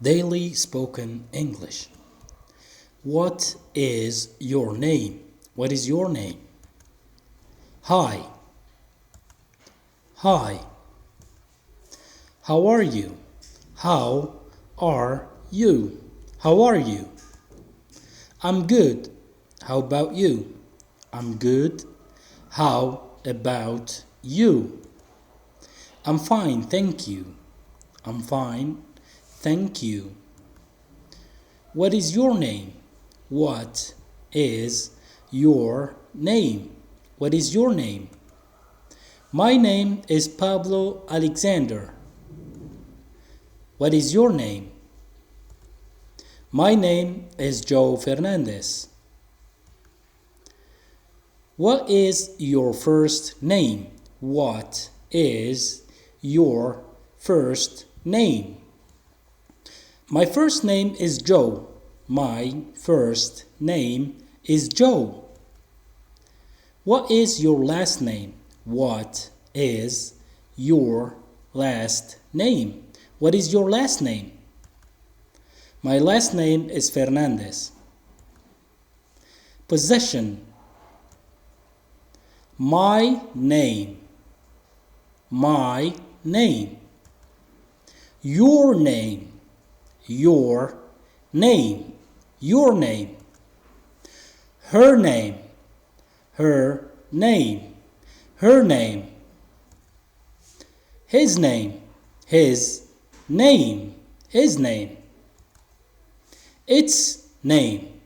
Daily spoken English. What is your name? What is your name? Hi. Hi. How are you? How are you? How are you? I'm good. How about you? I'm good. How about you? I'm fine, thank you. I'm fine, thank you. What is your name? What is your name? What is your name? My name is Pablo Alexander. What is your name? My name is Joe Fernandez. What is your first name? What is your first name? My first name is Joe. My first name is Joe. What is your last name? What is your last name? What is your last name? My last name is Fernandez. Possession. My name. My name. Your name. Your name. Your name. Her name. Her name. Her name. His name. His name. His name. Its name.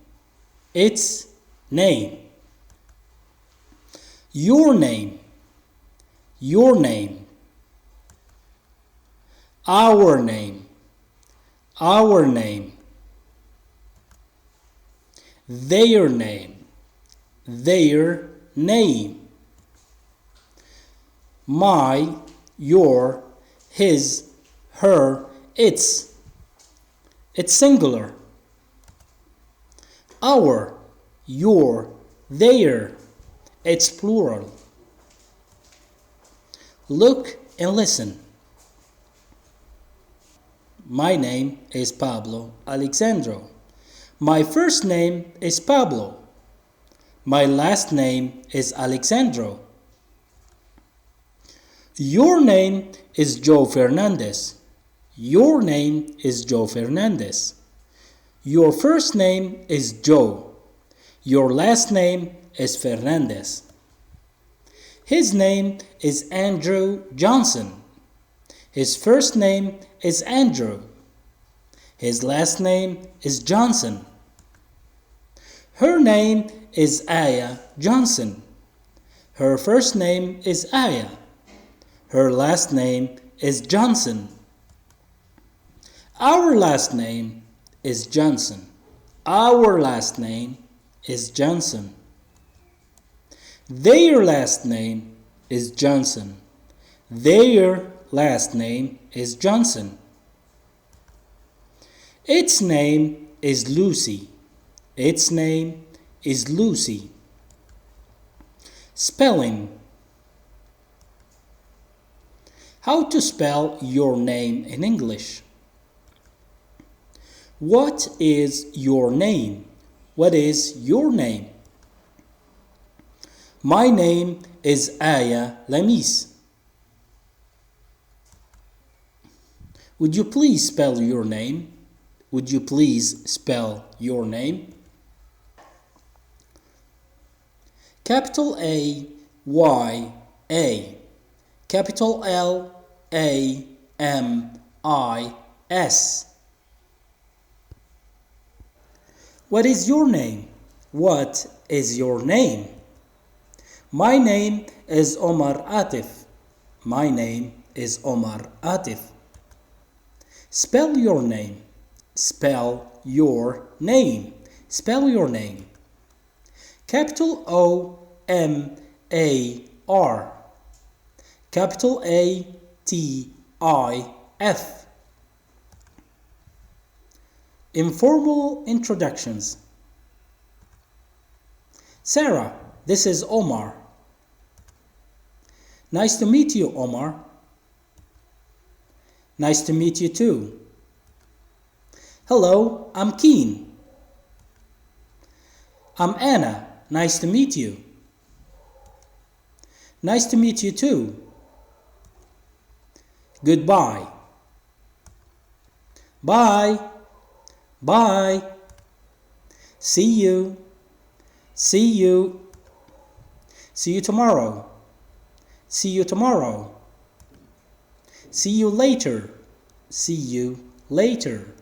Its name. Your name. Your name. Our name. Our name. Their name. Their name. My, your, his, her, its. It's singular. Our, your, their. It's plural. Look and listen. My name is Pablo Alexandro. My first name is Pablo. My last name is Alexandro. Your name is Joe Fernandez. Your name is Joe Fernandez. Your first name is Joe. Your last name is Fernandez. His name is Andrew Johnson. His first name is Andrew. His last name is Johnson. Her name is Aya Johnson. Her first name is Aya. Her last name is Johnson. Our last name is Johnson. Our last name is Johnson. Their last name is Johnson. Their last name is Johnson. Its name is Lucy. Its name is Lucy. Spelling. How to spell your name in English. What is your name? What is your name? My name is Aya Lamis. Would you please spell your name? Would you please spell your name? Capital A, Y, A. Capital L, A, M, I, S. What is your name? What is your name? My name is Omar Atif. My name is Omar Atif. Spell your name. Spell your name. Spell your name. Capital O M A R. Capital A T I F. Informal introductions. Sarah, this is Omar. Nice to meet you, Omar. Nice to meet you too. Hello, I'm Keen. I'm Anna. Nice to meet you. Nice to meet you too. Goodbye. Bye. Bye. See you. See you. See you tomorrow. See you tomorrow. See you later. See you later.